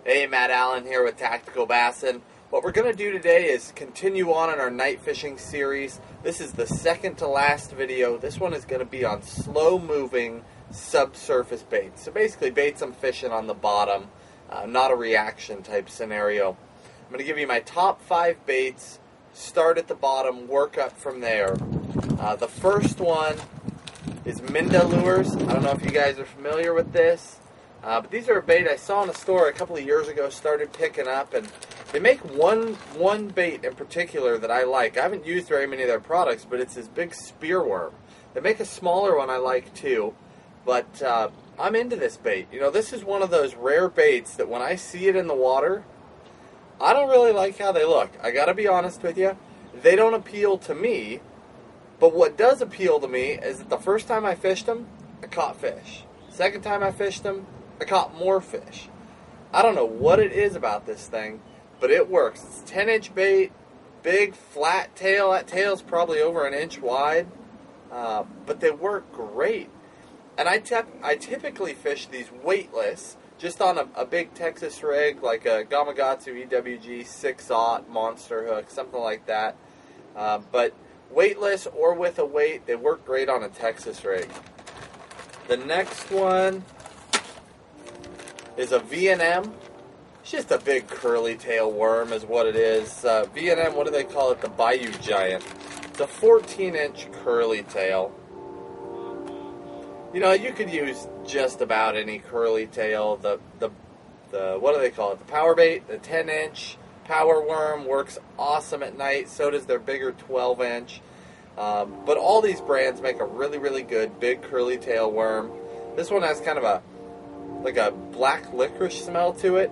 Hey, Matt Allen here with TacticalBassin. What we're going to do today is continue on in our night fishing series. This is the second to last video. This one is going to be on slow-moving subsurface baits. So basically baits I'm fishing on the bottom, not a reaction type scenario. I'm going to give you my top 5 baits, start at the bottom, work up from there. The first one is Minda lures. I don't know if you guys are familiar with this. But these are a bait I saw in a store a couple of years ago, started picking up, and they make one bait in particular that I like. I haven't used very many of their products, but it's this big spearworm. They make a smaller one I like too, but I'm into this bait. You know, this is one of those rare baits that when I see it in the water, I don't really like how they look. I gotta be honest with you. They don't appeal to me, but what does appeal to me is that the first time I fished them, I caught fish. Second time I fished them, I caught more fish. I don't know what it is about this thing, but it works. It's 10-inch bait, big flat tail. That tail's probably over an inch wide, but they work great. And I typically fish these weightless, just on a big Texas rig, like a Yamamoto EWG 6/0 monster hook, something like that. But weightless or with a weight, they work great on a Texas rig. The next one is a V&M. It's just a big curly tail worm is what it is. V&M, what do they call it? The Bayou Giant. It's a 14-inch curly tail. You know, you could use just about any curly tail. The what do they call it? The power bait, the 10-inch power worm works awesome at night. So does their bigger 12-inch. But all these brands make a really, really good big curly tail worm. This one has kind of a black licorice smell to it,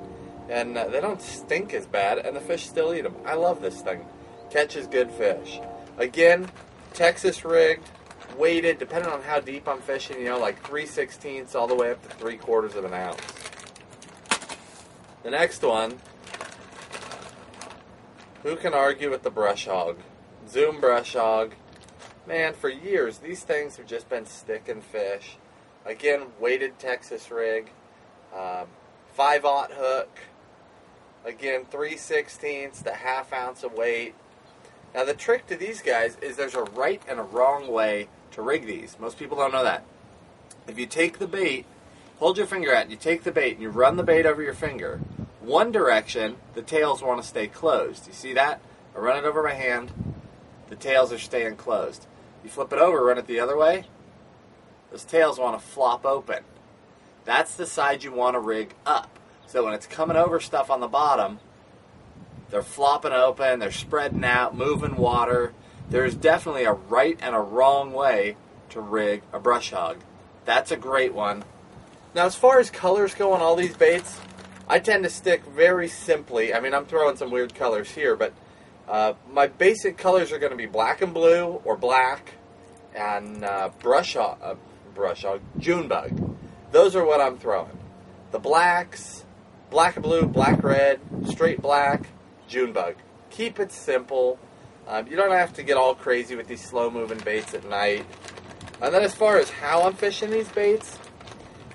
and they don't stink as bad, and the fish still eat them. I love this thing. Catches good fish. Again, Texas rigged, weighted, depending on how deep I'm fishing, you know, like 3/16 all the way up to 3/4 of an ounce. The next one, who can argue with the brush hog? Zoom brush hog. Man, for years, these things have just been sticking fish. Again, weighted Texas rig, 5/0 hook, again, 3/16 to ½ ounce of weight. Now, the trick to these guys is there's a right and a wrong way to rig these. Most people don't know that. If you take the bait, hold your finger out, and you take the bait, and you run the bait over your finger, one direction, the tails want to stay closed. You see that? I run it over my hand, the tails are staying closed. You flip it over, run it the other way, those tails want to flop open. That's the side you want to rig up. So when it's coming over stuff on the bottom, they're flopping open, they're spreading out, moving water. There's definitely a right and a wrong way to rig a brush hog. That's a great one. Now, as far as colors go on all these baits, I tend to stick very simply. I mean, I'm throwing some weird colors here, but my basic colors are going to be black and blue or black and brush hog, June bug. Those are what I'm throwing. The blacks, black and blue, black red, straight black, June bug. Keep it simple. You don't have to get all crazy with these slow-moving baits at night. And then as far as how I'm fishing these baits,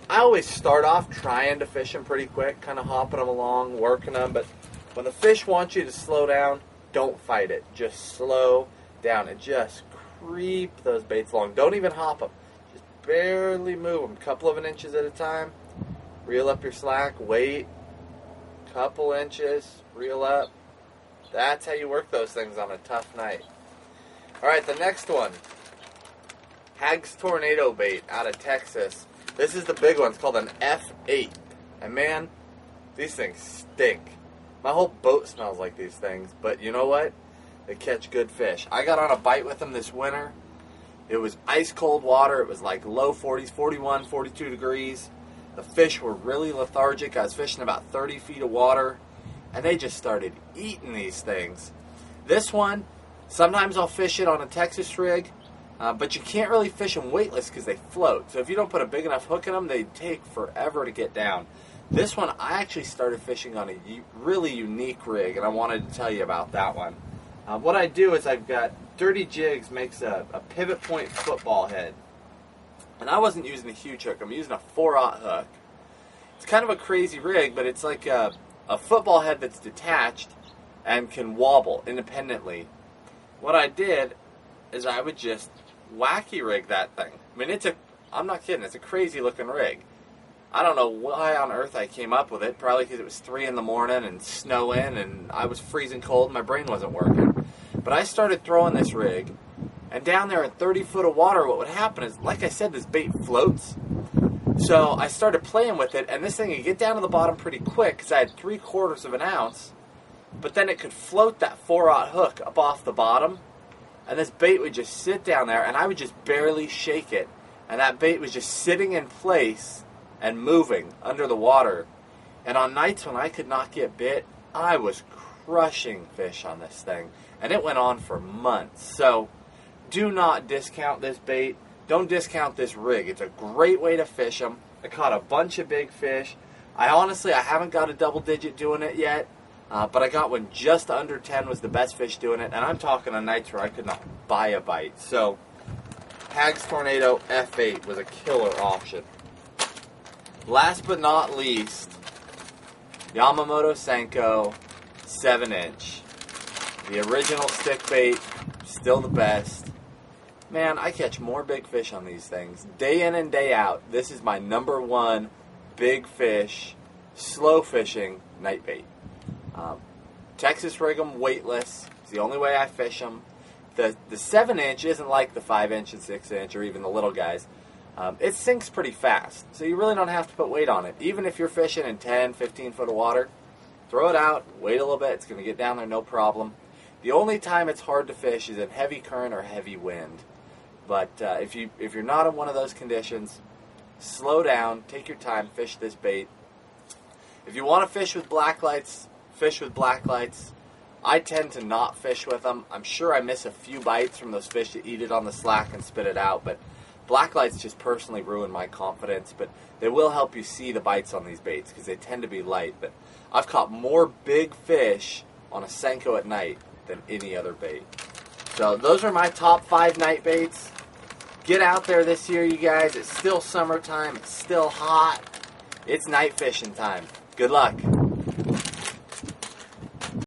I always start off trying to fish them pretty quick, kind of hopping them along, working them. But when the fish wants you to slow down, don't fight it. Just slow down and just creep those baits along. Don't even hop them. Just barely move them, a couple of inches at a time. Reel up your slack, wait, couple inches, reel up. That's how you work those things on a tough night. All right, the next one, Hags Tornado bait out of Texas. This is the big one. It's called an F8. And man, these things stink. My whole boat smells like these things, but you know what? They catch good fish. I got on a bite with them this winter. It was ice cold water. It was like low 40s, 41, 42 degrees. The fish were really lethargic. I was fishing about 30 feet of water, and they just started eating these things. This one, sometimes I'll fish it on a Texas rig, but you can't really fish them weightless because they float. So if you don't put a big enough hook in them, they take forever to get down. This one, I actually started fishing on a really unique rig, and I wanted to tell you about that one. What I do is I've got Dirty Jigs makes a pivot point football head. And I wasn't using a huge hook. I'm using a 4/0 hook. It's kind of a crazy rig, but it's like a football head that's detached and can wobble independently. What I did is I would just wacky rig that thing. I mean, I'm not kidding, it's a crazy looking rig. I don't know why on earth I came up with it, probably because it was 3 in the morning and snowing and I was freezing cold and my brain wasn't working. But I started throwing this rig, and down there in 30 foot of water, what would happen is, like I said, this bait floats. So I started playing with it, and this thing would get down to the bottom pretty quick because I had 3/4 of an ounce, but then it could float that 4/0 hook up off the bottom, and this bait would just sit down there, and I would just barely shake it, and that bait was just sitting in place and moving under the water. And on nights when I could not get bit, I was crushing fish on this thing, and it went on for months. So do not discount this bait. Don't discount this rig. It's a great way to fish them. I caught a bunch of big fish. I haven't got a double digit doing it yet, but I got one just under 10 was the best fish doing it, and I'm talking on nights where I could not buy a bite. So Hags Tornado F8 was a killer option. Last but not least, Yamamoto Senko 7-inch. The original stick bait, still the best. Man, I catch more big fish on these things. Day in and day out, this is my #1 big fish, slow fishing night bait. Texas rig 'em weightless. It's the only way I fish them. The 7-inch isn't like the 5-inch and 6-inch or even the little guys. It sinks pretty fast, so you really don't have to put weight on it. Even if you're fishing in 10, 15 foot of water, throw it out, wait a little bit, it's going to get down there no problem. The only time it's hard to fish is in heavy current or heavy wind. But if you're not in one of those conditions, slow down, take your time, fish this bait. If you want to fish with black lights, fish with black lights. I tend to not fish with them. I'm sure I miss a few bites from those fish that eat it on the slack and spit it out, but black lights just personally ruin my confidence, but they will help you see the bites on these baits because they tend to be light. But I've caught more big fish on a Senko at night than any other bait. So those are my top 5 night baits. Get out there this year, you guys. It's still summertime. It's still hot. It's night fishing time. Good luck.